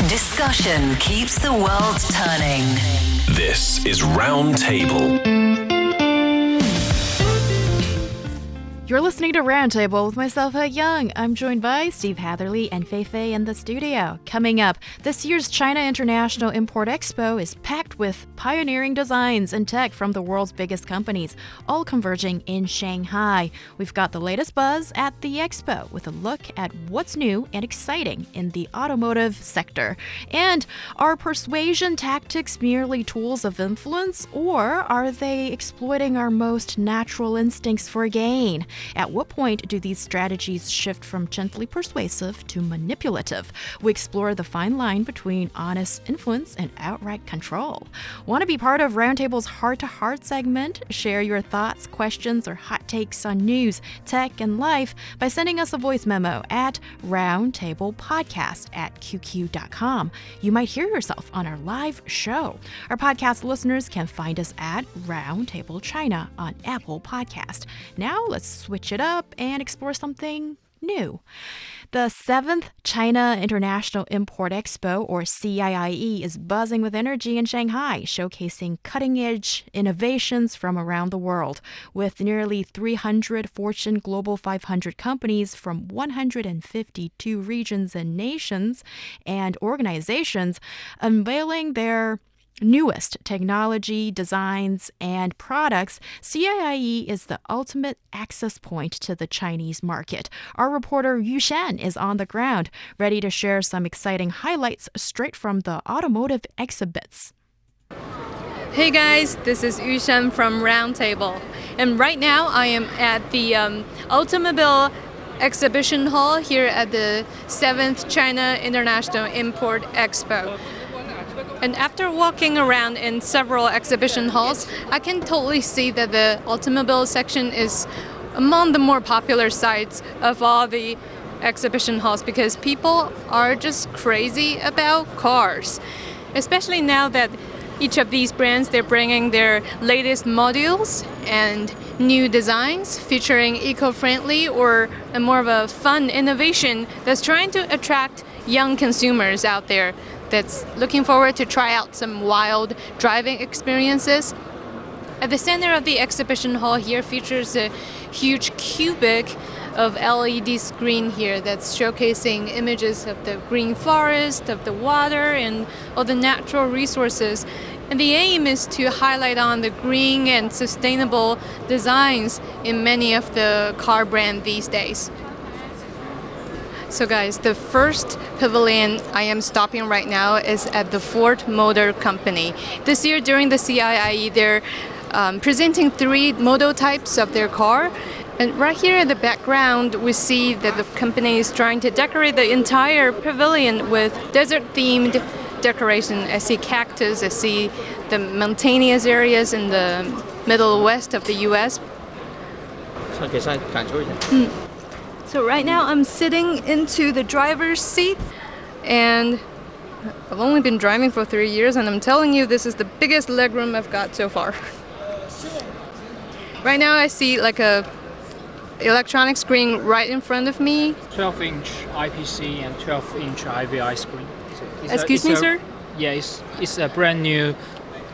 Discussion keeps the world turning. This is Roundtable. You're listening to Roundtable with myself, Heyang. I'm joined by Steve Hatherly and Fei Fei in the studio. Coming up, this year's China International Import Expo is packed with pioneering designs and tech from the world's biggest companies, all converging in Shanghai. We've got the latest buzz at the expo with a look at what's new and exciting in the automotive sector. And are persuasion tactics merely tools of influence, or are they exploiting our most natural instincts for gain? At what point do these strategies shift from gently persuasive to manipulative? We explore the fine line between honest influence and outright control. Want to be part of Roundtable's Heart-to-Heart segment? Share your thoughts, questions, or hot takes on news, tech, and life by sending us a voice memo at roundtablepodcast@qq.com. You might hear yourself on our live show. Our podcast listeners can find us at Roundtable China on Apple Podcast. Now let's switch it up and explore something new. The 7th China International Import Expo, or CIIE, is buzzing with energy in Shanghai, showcasing cutting-edge innovations from around the world. With nearly 300 Fortune Global 500 companies from 152 regions and nations and organizations unveiling their newest technology, designs, and products, CIIE is the ultimate access point to the Chinese market. Our reporter Yu Shan is on the ground, ready to share some exciting highlights straight from the automotive exhibits. Hey guys, this is Yu Shan from Roundtable. And right now I am at the Automobile Exhibition Hall here at the 7th China International Import Expo. And after walking around in several exhibition halls, I can totally see that the automobile section is among the more popular sites of all the exhibition halls because people are just crazy about cars. Especially now that each of these brands, they're bringing their latest modules and new designs featuring eco-friendly or a more of a fun innovation that's trying to attract young consumers out there that's looking forward to try out some wild driving experiences. At the center of the exhibition hall here features a huge cubic of LED screen here that's showcasing images of the green forest, of the water, and all the natural resources. And the aim is to highlight on the green and sustainable designs in many of the car brands these days. So guys, the first pavilion I am stopping right now is at the Ford Motor Company. This year during the CIIE, they're presenting 3 model types of their car. And right here in the background, we see that the company is trying to decorate the entire pavilion with desert-themed decoration. I see cactus, I see the mountainous areas in the middle west of the US. So right now I'm sitting into the driver's seat, and I've only been driving for 3 years, and I'm telling you this is the biggest legroom I've got so far. Right now I see like a electronic screen right in front of me. 12-inch IPC and 12-inch IVI screen. Excuse me, sir? Yeah, it's a brand new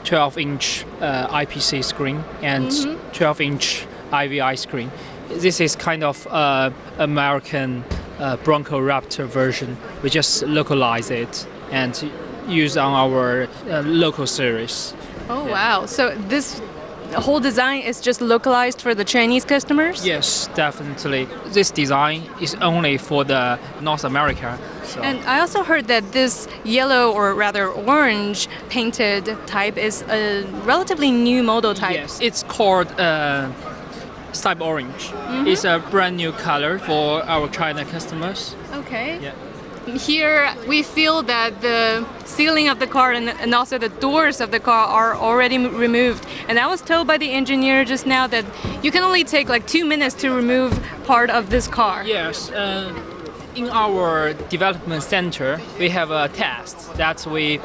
12-inch IPC screen and 12-inch IVI screen. This is kind of American Bronco Raptor version. We just localize it and use on our local series. Oh, wow. So this whole design is just localized for the Chinese customers? Yes, definitely. This design is only for the North America. So. And I also heard that this yellow, or rather orange painted type is a relatively new model type. Yes, it's called Stripe Orange. It's a brand new color for our China customers. Okay. Yeah. Here we feel that the ceiling of the car and also the doors of the car are already removed. And I was told by the engineer just now that you can only take like 2 minutes to remove part of this car. Yes. In our development center, we have a test that we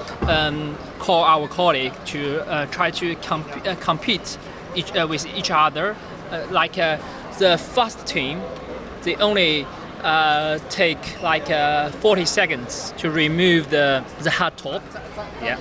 call our colleague to try to compete with each other. The first team, they only take like 40 seconds to remove the hard top. Yeah.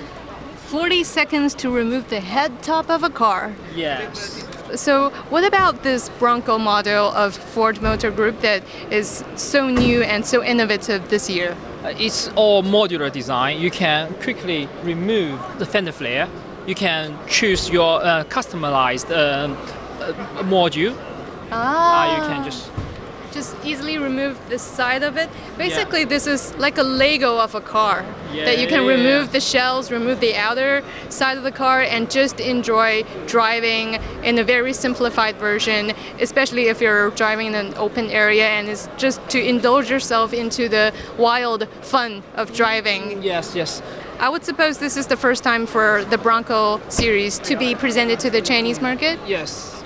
40 seconds to remove the head top of a car. Yes. So what about this Bronco model of Ford Motor Group that is so new and so innovative this year? It's all modular design. You can quickly remove the fender flare. You can choose your customized module. You can just easily remove this side of it. Basically, this is like a Lego of a car that you can remove the shells, remove the outer side of the car, and just enjoy driving in a very simplified version, especially if you're driving in an open area and it's just to indulge yourself into the wild fun of driving. Yes. I would suppose this is the first time for the Bronco series to be presented to the Chinese market? Yes.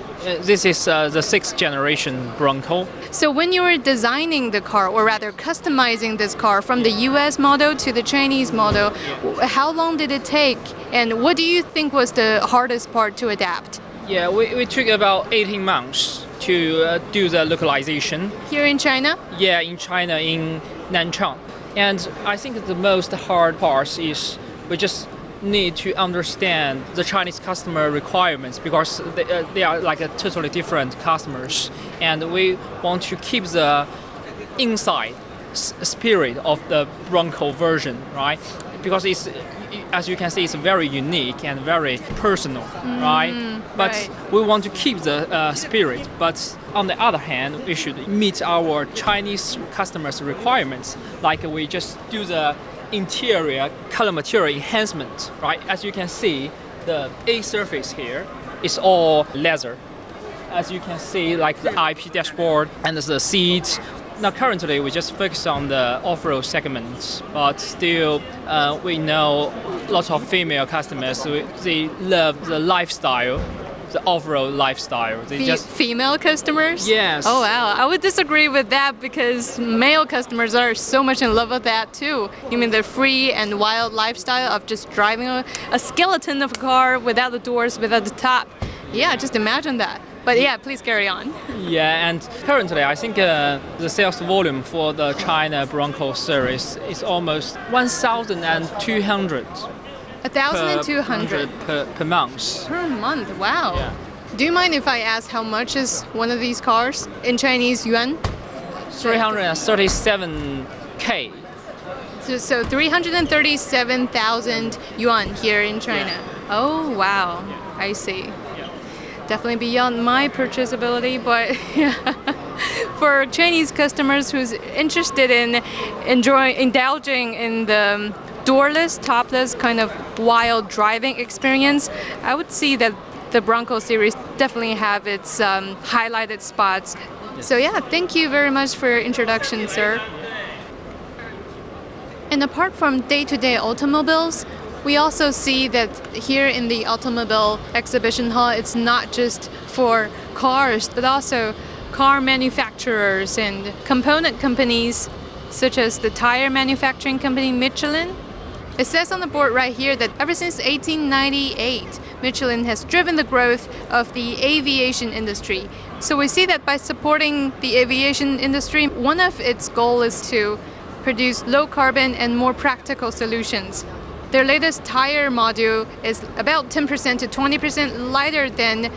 This is the 6th generation Bronco. So when you were designing the car, or rather customizing this car from the US model to the Chinese model, how long did it take? And what do you think was the hardest part to adapt? Yeah, we took about 18 months to do the localization. Here in China? Yeah, in China, in Nanchang. And I think the most hard part is we just need to understand the Chinese customer requirements, because they are like a totally different customers, and we want to keep the inside spirit of the Bronco version, right? Because it's, as you can see, it's very unique and very personal, right? But we want to keep the spirit, but on the other hand, we should meet our Chinese customers' requirements, like we just do the interior color material enhancement, right? As you can see, the A surface here is all leather. As you can see, like the IP dashboard and the seats. Now currently we just focus on the off-road segments, but still we know lots of female customers, they love the lifestyle, the off-road lifestyle. They just female customers? Yes. Oh wow, I would disagree with that, because male customers are so much in love with that too. You mean the free and wild lifestyle of just driving a skeleton of a car without the doors, without the top. Yeah, just imagine that. But yeah, please carry on. Yeah, and currently I think the sales volume for the China Bronco series is almost 1,200. 1,200 per month. per month. Wow. Yeah. Do you mind if I ask how much is one of these cars in Chinese yuan? 337K. So 337,000 yuan here in China. Yeah. Oh wow, I see. Definitely beyond my purchase ability, but for Chinese customers who's interested in indulging in the doorless, topless kind of wild driving experience, I would see that the Bronco series definitely have its highlighted spots. So yeah, thank you very much for your introduction, sir. And apart from day-to-day automobiles, we also see that here in the automobile exhibition hall, it's not just for cars, but also car manufacturers and component companies, such as the tire manufacturing company Michelin. It says on the board right here that ever since 1898, Michelin has driven the growth of the aviation industry. So we see that by supporting the aviation industry, one of its goals is to produce low carbon and more practical solutions. Their latest tire module is about 10% to 20% lighter than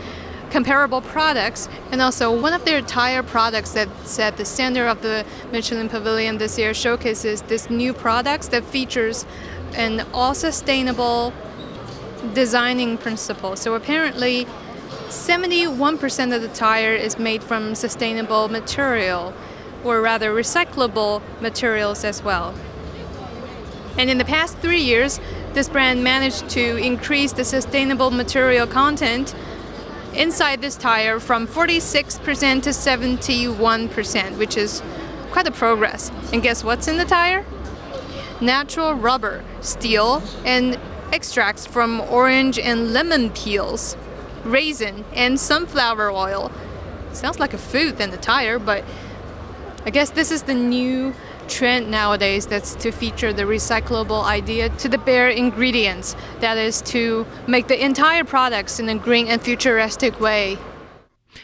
comparable products, and also one of their tire products that's at the center of the Michelin Pavilion this year showcases this new products that features an all-sustainable designing principle. So apparently 71% of the tire is made from sustainable material, or rather recyclable materials as well. And in the past 3 years, this brand managed to increase the sustainable material content inside this tire from 46% to 71%, which is quite a progress. And guess what's in the tire? Natural rubber, steel, and extracts from orange and lemon peels, raisin, and sunflower oil. Sounds like a food than the tire, but I guess this is the new trend nowadays, that's to feature the recyclable idea to the bare ingredients, that is to make the entire products in a green and futuristic way.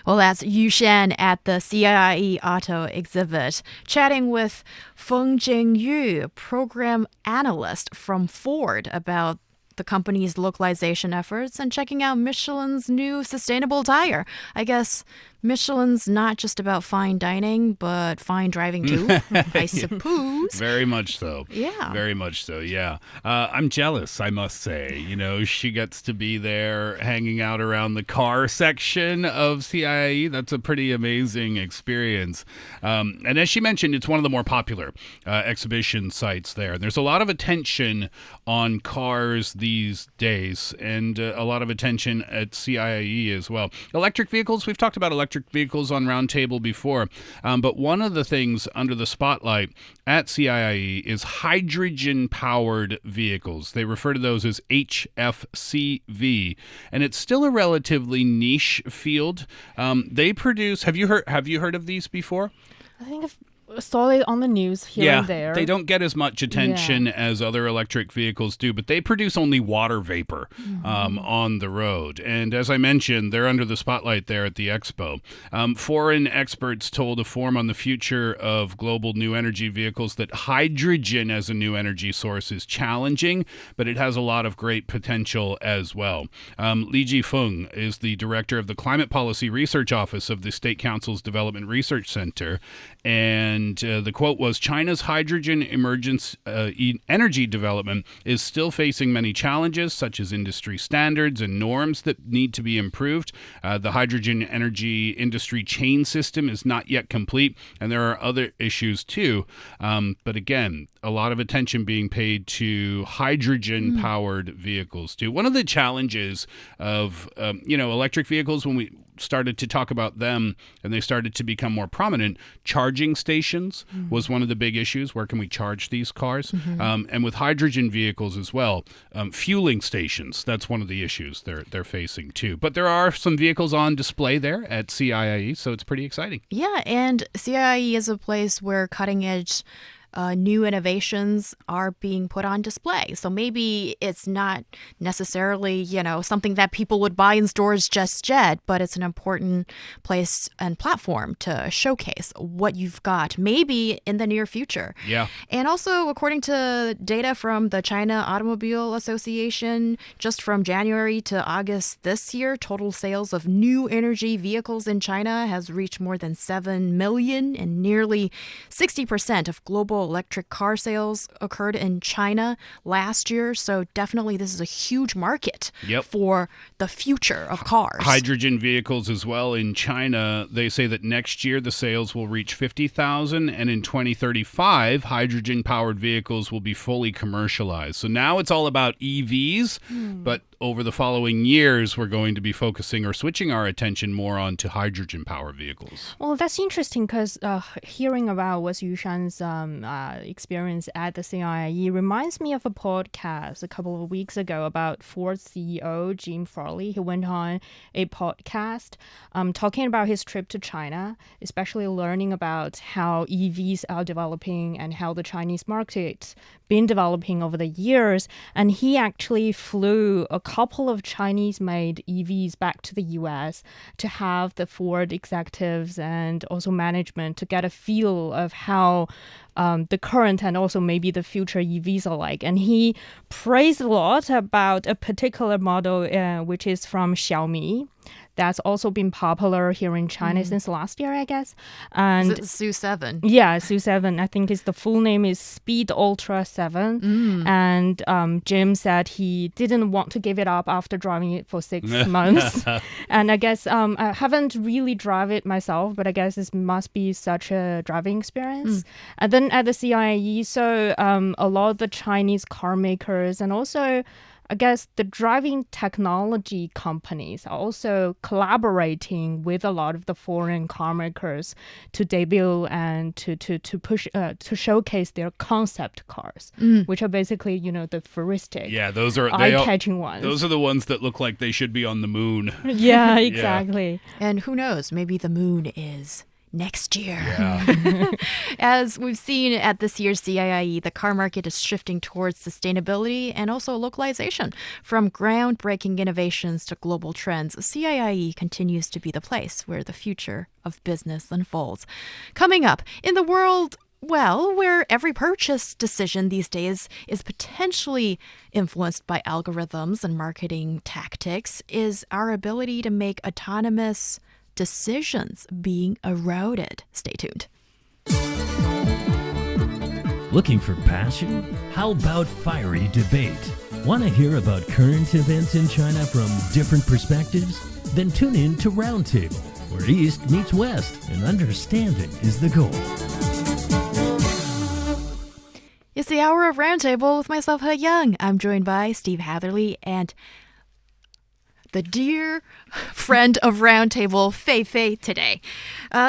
Well, that's Yu Shan at the CIE Auto exhibit, chatting with Feng Jingyu, program analyst from Ford, about the company's localization efforts and checking out Michelin's new sustainable tire. I guess Michelin's not just about fine dining, but fine driving too, I suppose. Very much so. Yeah. Very much so, yeah. I'm jealous, I must say. You know, she gets to be there hanging out around the car section of CIE. That's a pretty amazing experience. And as she mentioned, it's one of the more popular exhibition sites there. There's a lot of attention on cars these days, and a lot of attention at CIE as well. Electric vehicles, we've talked about electric vehicles on Roundtable before, but one of the things under the spotlight at CIE is hydrogen-powered vehicles. They refer to those as HFCV, and it's still a relatively niche field. They produce. Have you heard of these before? I think I've saw it on the news here and there. They don't get as much attention as other electric vehicles do, but they produce only water vapor on the road. And as I mentioned, they're under the spotlight there at the expo. Foreign experts told a forum on the future of global new energy vehicles that hydrogen as a new energy source is challenging, but it has a lot of great potential as well. Li Jifeng is the director of the Climate Policy Research Office of the State Council's Development Research Center, and the quote was, China's hydrogen energy development is still facing many challenges, such as industry standards and norms that need to be improved. The hydrogen energy industry chain system is not yet complete, and there are other issues too. But again, a lot of attention being paid to hydrogen-powered vehicles too. One of the challenges of electric vehicles, when we started to talk about them and they started to become more prominent, charging stations was one of the big issues. Where can we charge these cars? And with hydrogen vehicles as well, fueling stations, that's one of the issues they're facing too. But there are some vehicles on display there at CIE, so it's pretty exciting. Yeah, and CIE is a place where cutting edge new innovations are being put on display. So maybe it's not necessarily, something that people would buy in stores just yet, but it's an important place and platform to showcase what you've got maybe in the near future. Yeah. And also, according to data from the China Automobile Association, just from January to August this year, total sales of new energy vehicles in China has reached more than 7 million, and nearly 60% of global electric car sales occurred in China last year. So definitely this is a huge market for the future of cars. Hydrogen vehicles as well in China. They say that next year the sales will reach 50,000, and in 2035 hydrogen-powered vehicles will be fully commercialized. So now it's all about EVs, but over the following years, we're going to be focusing or switching our attention more on to hydrogen-powered vehicles. Well, that's interesting because hearing about what's Yushan's experience at the CIE reminds me of a podcast a couple of weeks ago about Ford CEO Jim Farley, who went on a podcast talking about his trip to China, especially learning about how EVs are developing and how the Chinese market's been developing over the years. And he actually flew a couple of Chinese-made EVs back to the U.S. to have the Ford executives and also management to get a feel of how the current and also maybe the future EVs are like. And he praised a lot about a particular model, which is from Xiaomi. That's also been popular here in China since last year, I guess. And is it SU7? Yeah, SU7. I think the full name is Speed Ultra 7. And Jim said he didn't want to give it up after driving it for 6 months. And I guess I haven't really driven it myself, but I guess this must be such a driving experience. And then at the CIE, so a lot of the Chinese car makers and also I guess the driving technology companies are also collaborating with a lot of the foreign car makers to debut and to push to showcase their concept cars, which are basically the futuristic, those are eye-catching ones. Those are the ones that look like they should be on the moon. Yeah, exactly. And who knows? Maybe the moon is next year. Yeah. As we've seen at this year's CIIE, the car market is shifting towards sustainability and also localization. From groundbreaking innovations to global trends, CIIE continues to be the place where the future of business unfolds. Coming up, in the world where every purchase decision these days is potentially influenced by algorithms and marketing tactics, is our ability to make autonomous decisions being eroded. Stay tuned. Looking for passion? How about fiery debate? Want to hear about current events in China from different perspectives? Then tune in to Roundtable, where East meets West and understanding is the goal. It's the hour of Roundtable with myself, Heyang. I'm joined by Steve Hatherly and the dear friend of Roundtable, Fei Fei, today.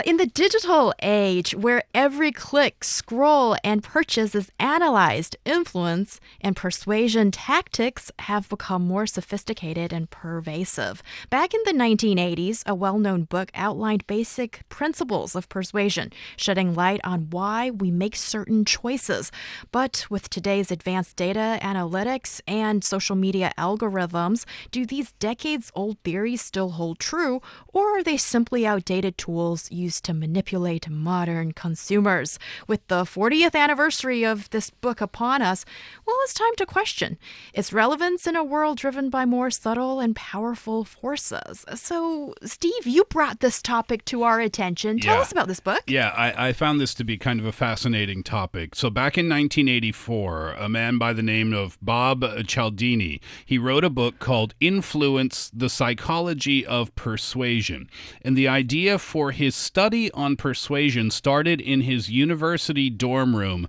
In the digital age, where every click, scroll, and purchase is analyzed, influence and persuasion tactics have become more sophisticated and pervasive. Back in the 1980s, a well-known book outlined basic principles of persuasion, shedding light on why we make certain choices. But with today's advanced data analytics and social media algorithms, do these decades-old theories still hold true, or are they simply outdated tools used to manipulate modern consumers? With the 40th anniversary of this book upon us, well, it's time to question its relevance in a world driven by more subtle and powerful forces. So, Steve, you brought this topic to our attention. Tell us about this book. Yeah, I found this to be kind of a fascinating topic. So back in 1984, a man by the name of Bob Cialdini, he wrote a book called Influence, the Psychology of Persuasion. And the idea for his study on persuasion started in his university dorm room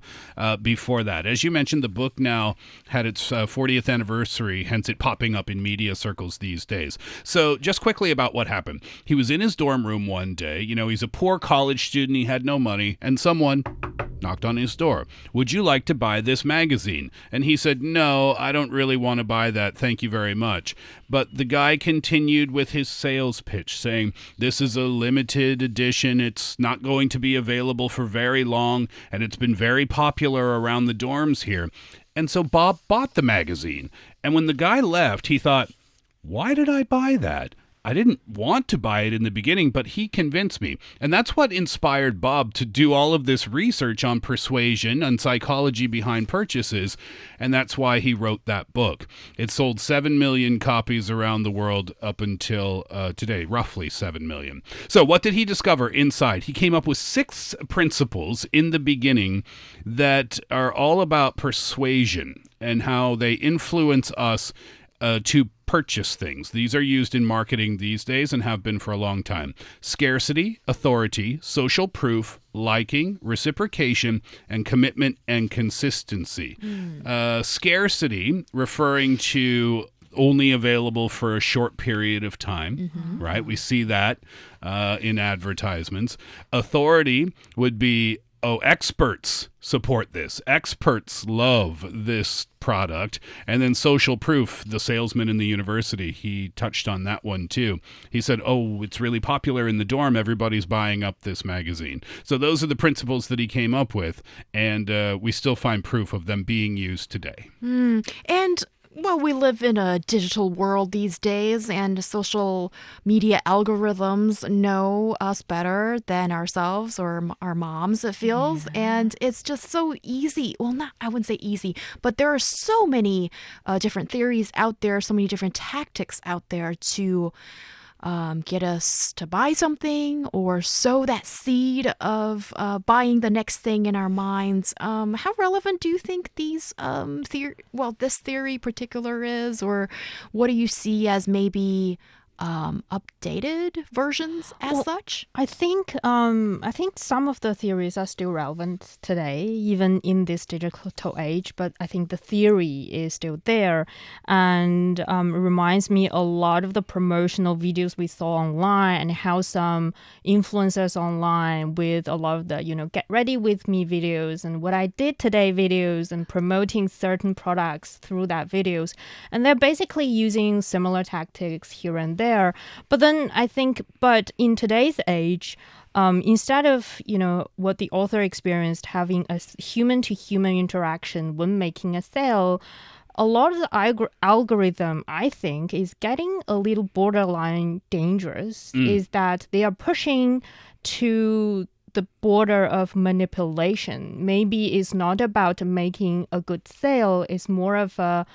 before that. As you mentioned, the book now had its 40th anniversary, hence it popping up in media circles these days. So just quickly about what happened. He was in his dorm room one day. You know, he's a poor college student. He had no money. And someone knocked on his door. Would you like to buy this magazine? And he said, no, I don't really want to buy that. Thank you very much. But the guy continued with his sales pitch, saying, this is a limited edition. It's not going to be available for very long, and it's been very popular around the dorms here. And so Bob bought the magazine. And when the guy left, he thought, why did I buy that? I didn't want to buy it in the beginning, but he convinced me. And that's what inspired Bob to do all of this research on persuasion and psychology behind purchases. And that's why he wrote that book. It sold 7 million copies around the world up until today, roughly 7 million. So what did he discover inside? He came up with 6 principles in the beginning that are all about persuasion and how they influence us to purchase things. These are used in marketing these days and have been for a long time. Scarcity, authority, social proof, liking, reciprocation, and commitment and consistency. Scarcity, referring to only available for a short period of time, right? We see that in advertisements. Authority would be, experts support this. Experts love this product. And then social proof, the salesman in the university, he touched on that one too. He said, it's really popular in the dorm. Everybody's buying up this magazine. So those are the principles that he came up with. And we still find proof of them being used today. And well, we live in a digital world these days, and social media algorithms know us better than ourselves or our moms, it feels. And it's just so easy. Well, I wouldn't say easy, but there are so many different theories out there, so many different tactics out there to get us to buy something or sow that seed of buying the next thing in our minds. How relevant do you think these this theory particular is, or what do you see as maybe updated versions as such? I think some of the theories are still relevant today, even in this digital age. But I think the theory is still there, and it reminds me a lot of the promotional videos we saw online, and how some influencers online with a lot of the get ready with me videos and what I did today videos and promoting certain products through that videos, and they're basically using similar tactics here and there. But then I think, in today's age, instead of, what the author experienced, having a human-to-human interaction when making a sale, a lot of the algorithm, I think, is getting a little borderline dangerous, is that they are pushing to the border of manipulation. Maybe it's not about making a good sale, it's more of a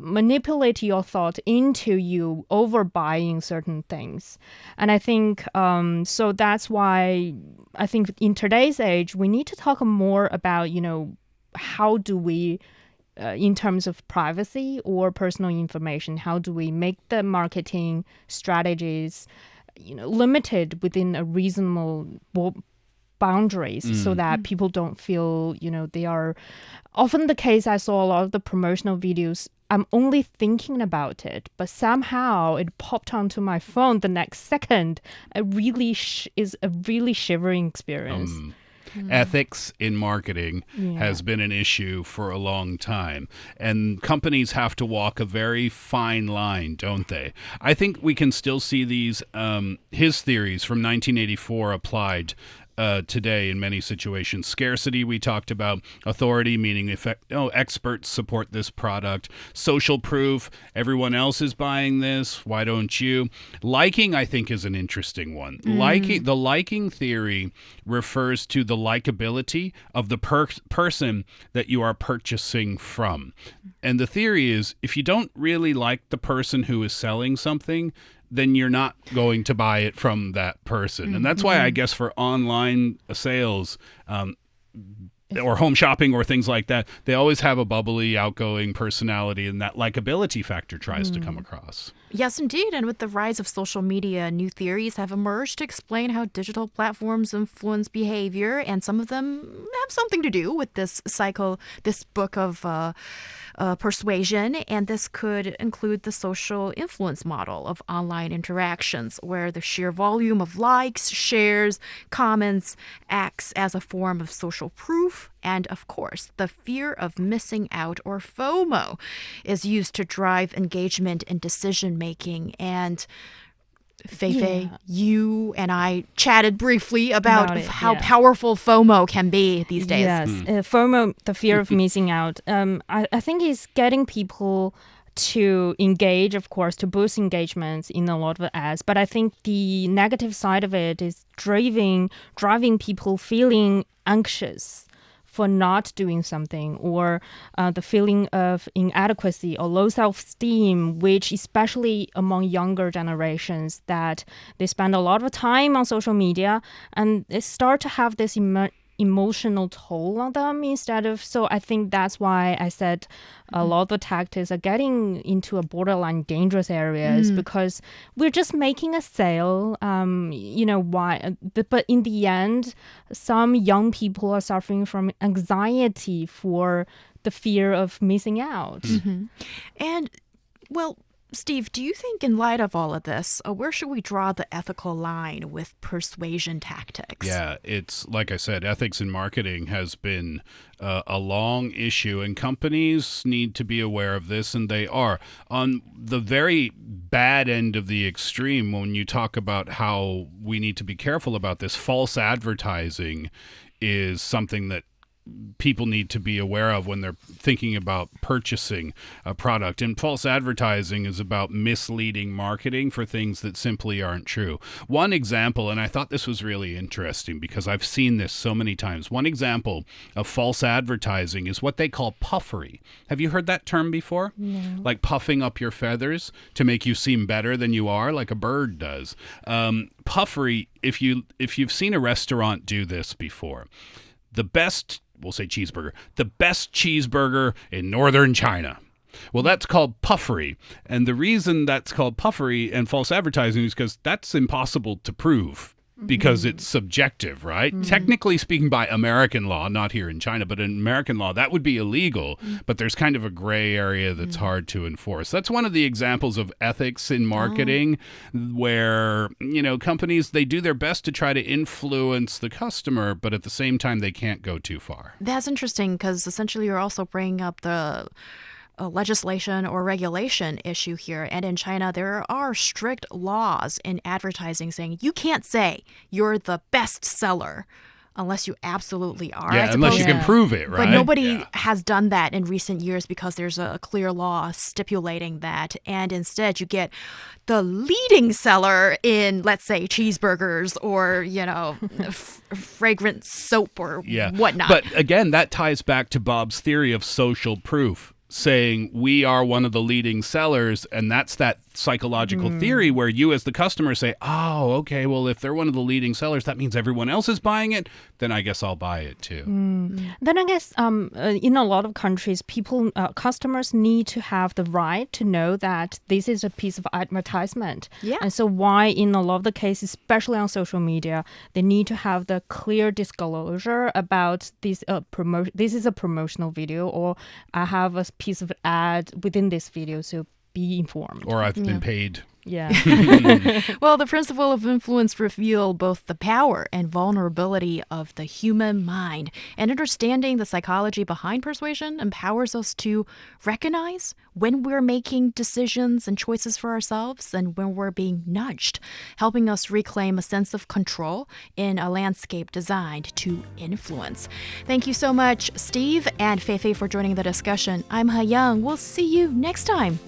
manipulate your thought into you overbuying certain things. And I think, so that's why I think in today's age, we need to talk more about, how do we, in terms of privacy or personal information, how do we make the marketing strategies, limited within a reasonable boundaries so that people don't feel, they are often the case. I saw a lot of the promotional videos. I'm only thinking about it, but somehow it popped onto my phone the next second. It really is a really shivering experience. Ethics in marketing has been an issue for a long time, and companies have to walk a very fine line, don't they? I think we can still see these his theories from 1984 applied today in many situations. Scarcity, we talked about. Authority, meaning experts support this product. Social proof, everyone else is buying this, why don't you? Liking, I think, is an interesting one. The liking theory refers to the likability of the person that you are purchasing from. And the theory is, if you don't really like the person who is selling something, then you're not going to buy it from that person. And that's why I guess for online sales or home shopping or things like that, they always have a bubbly, outgoing personality, and that likability factor tries to come across. Yes, indeed. And with the rise of social media, new theories have emerged to explain how digital platforms influence behavior, and some of them have something to do with this book of persuasion, and this could include the social influence model of online interactions, where the sheer volume of likes, shares, comments acts as a form of social proof. And of course, the fear of missing out, or FOMO, is used to drive engagement and decision making. And Fei Fei, you and I chatted briefly about how powerful FOMO can be these days. Yes, FOMO, the fear of missing out. I think it's getting people to engage, of course, to boost engagements in a lot of ads. But I think the negative side of it is driving people feeling anxious for not doing something, or the feeling of inadequacy or low self-esteem, which especially among younger generations, that they spend a lot of time on social media and they start to have this emotional toll on them instead of. So I think that's why I said a lot of the tactics are getting into a borderline dangerous areas, because we're just making a sale. Why? But in the end, some young people are suffering from anxiety for the fear of missing out. And, well, Steve, do you think in light of all of this, where should we draw the ethical line with persuasion tactics? Yeah, it's like I said, ethics in marketing has been a long issue, and companies need to be aware of this, and they are. On the very bad end of the extreme, when you talk about how we need to be careful about this, false advertising is something that people need to be aware of when they're thinking about purchasing a product. And false advertising is about misleading marketing for things that simply aren't true. One example, and I thought this was really interesting because I've seen this so many times. One example of false advertising is what they call puffery. Have you heard that term before? No. Like puffing up your feathers to make you seem better than you are, like a bird does. Puffery, if you've seen a restaurant do this before, the best cheeseburger in northern China. Well, that's called puffery. And the reason that's called puffery and false advertising is because that's impossible to prove, because it's subjective, right? Technically speaking, by American law, not here in China, but in American law, that would be illegal. But there's kind of a gray area that's hard to enforce. That's one of the examples of ethics in marketing where, companies, they do their best to try to influence the customer, but at the same time, they can't go too far. That's interesting, because essentially you're also bringing up the legislation or regulation issue here. And in China, there are strict laws in advertising saying you can't say you're the best seller unless you absolutely are. Yeah, unless you can prove it, right? But nobody has done that in recent years because there's a clear law stipulating that. And instead, you get the leading seller in, let's say, cheeseburgers or, fragrant soap or whatnot. But again, that ties back to Bob's theory of social proof, saying we are one of the leading sellers, and that's that psychological theory where you as the customer say, oh, okay, well, if they're one of the leading sellers, that means everyone else is buying it, then I guess I'll buy it too. Then I guess in a lot of countries, customers need to have the right to know that this is a piece of advertisement. Yeah. And so why in a lot of the cases, especially on social media, they need to have the clear disclosure about this this is a promotional video, or I have a piece of ad within this video, so be informed. Or I've been paid. Yeah. Well, the principle of influence reveal both the power and vulnerability of the human mind. And understanding the psychology behind persuasion empowers us to recognize when we're making decisions and choices for ourselves and when we're being nudged, helping us reclaim a sense of control in a landscape designed to influence. Thank you so much, Steve and Fei Fei, for joining the discussion. I'm Heyang. We'll see you next time.